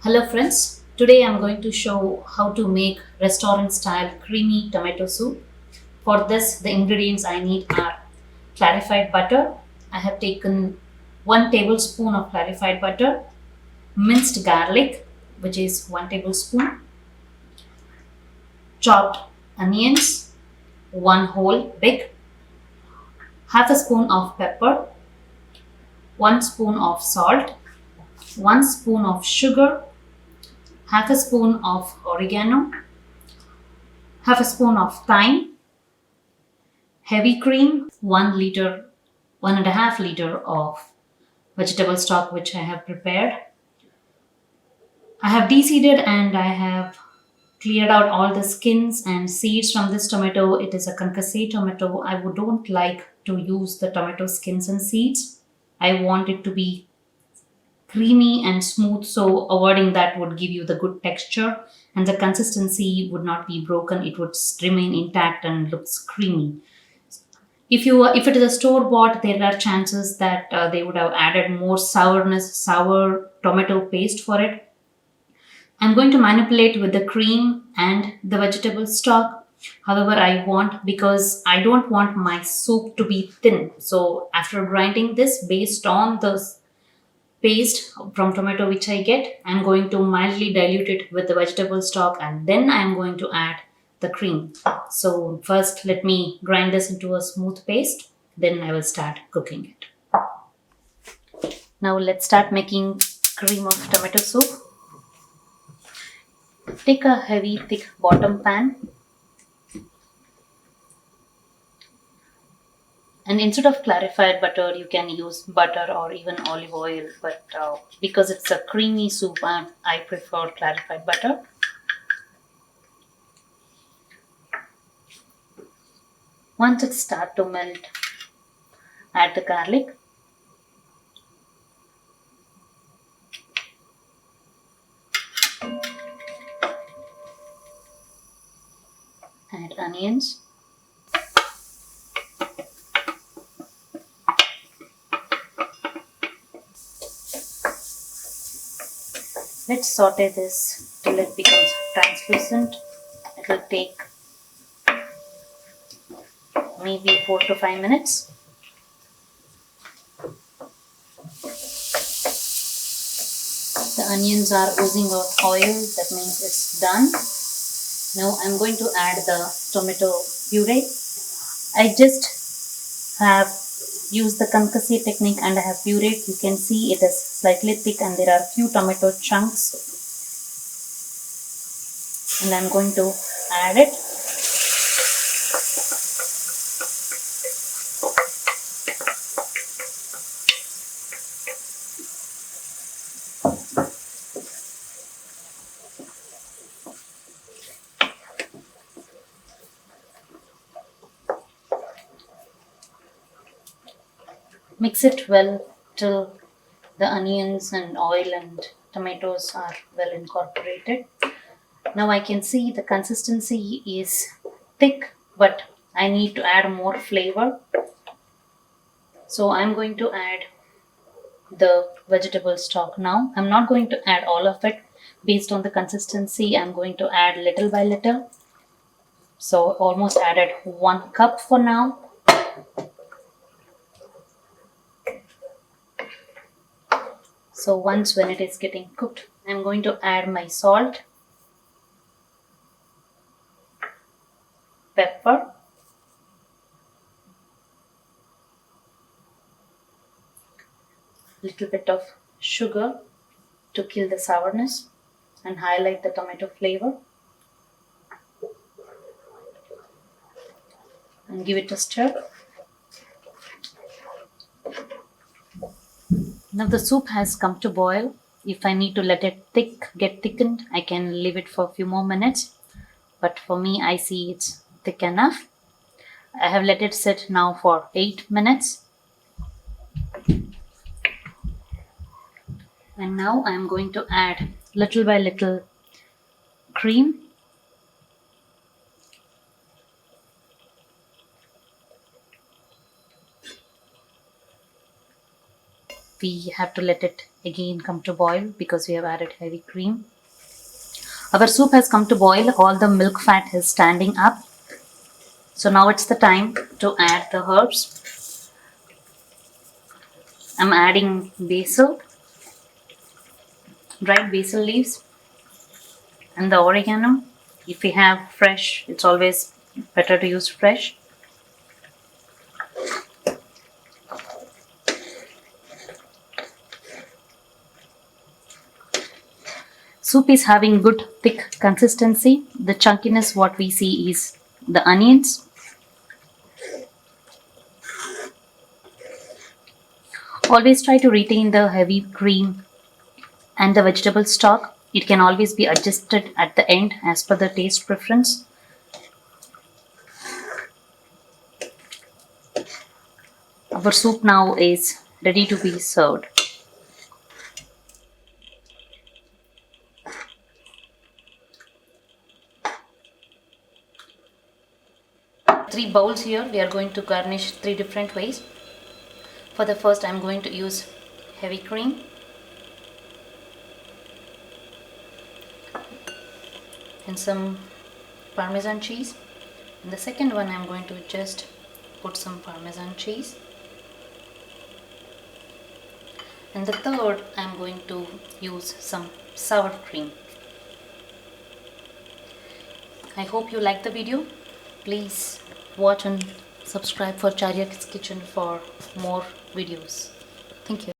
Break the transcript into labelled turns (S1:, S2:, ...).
S1: Hello friends, today I'm going to show how to make restaurant style creamy tomato soup. For this the ingredients I need are clarified butter. I have taken 1 tablespoon of clarified butter, minced garlic which is 1 tablespoon, chopped onions, 1 whole big, half a spoon of pepper, 1 spoon of salt, 1 spoon of sugar, half a spoon of oregano, half a spoon of thyme, heavy cream, 1 liter, 1.5 liter of vegetable stock which I have prepared. I have de-seeded and I have cleared out all the skins and seeds from this tomato. It is a concasse tomato. Don't like to use the tomato skins and seeds. I want it to be creamy and smooth, so avoiding that would give you the good texture and the consistency would not be broken. It would remain intact and looks creamy. If it is a store bought, there are chances that they would have added more sour tomato paste for it. I'm going to manipulate with the cream and the vegetable stock. However, because I don't want my soup to be thin. So after grinding this, based on the paste from tomato which I get, I'm going to mildly dilute it with the vegetable stock and then I'm going to add the cream. So first let me grind this into a smooth paste, then I will start cooking it. Now let's start making cream of tomato soup. Take a heavy thick bottom pan and instead of clarified butter you can use butter or even olive oil, but because it's a creamy soup I prefer clarified butter. Once it starts to melt, add the garlic, add onions, let's saute this till it becomes translucent. It will take maybe 4 to 5 minutes. The onions are oozing out oil, that means it's done. Now I'm going to add the tomato puree. I just have used the concasse technique and I have pureed. You can see it is slightly thick and there are few tomato chunks. And I'm going to add it. Mix it well till the onions and oil and tomatoes are well incorporated. Now I can see the consistency is thick, but I need to add more flavor. So I'm going to add the vegetable stock now. I'm not going to add all of it. Based on the consistency, I'm going to add little by little. So almost added 1 cup for now. So once when it is getting cooked, I'm going to add my salt, pepper, little bit of sugar to kill the sourness and highlight the tomato flavor, and give it a stir. Now the soup has come to boil. If I need to let it get thickened, I can leave it for a few more minutes. But for me, I see it's thick enough. I have let it sit now for 8 minutes. And now I am going to add little by little cream. we have to let it again come to boil because we have added heavy cream. Our soup has come to boil, all the milk fat is standing up. So now it's the time to add the herbs. I'm adding basil, dried basil leaves, and the oregano. If we have fresh, it's always better to use fresh. Soup is having good thick consistency. The chunkiness what we see is the onions. Always try to retain the heavy cream and the vegetable stock. It can always be adjusted at the end as per the taste preference. Our soup now is ready to be served. Three bowls here. We are going to garnish three different ways. For the first, I'm going to use heavy cream. And some Parmesan cheese. In the second one, I'm going to just put some Parmesan cheese. And the third, I'm going to use some sour cream. I hope you like the video. Please watch and subscribe for Charyas Kitchen for more videos. Thank you.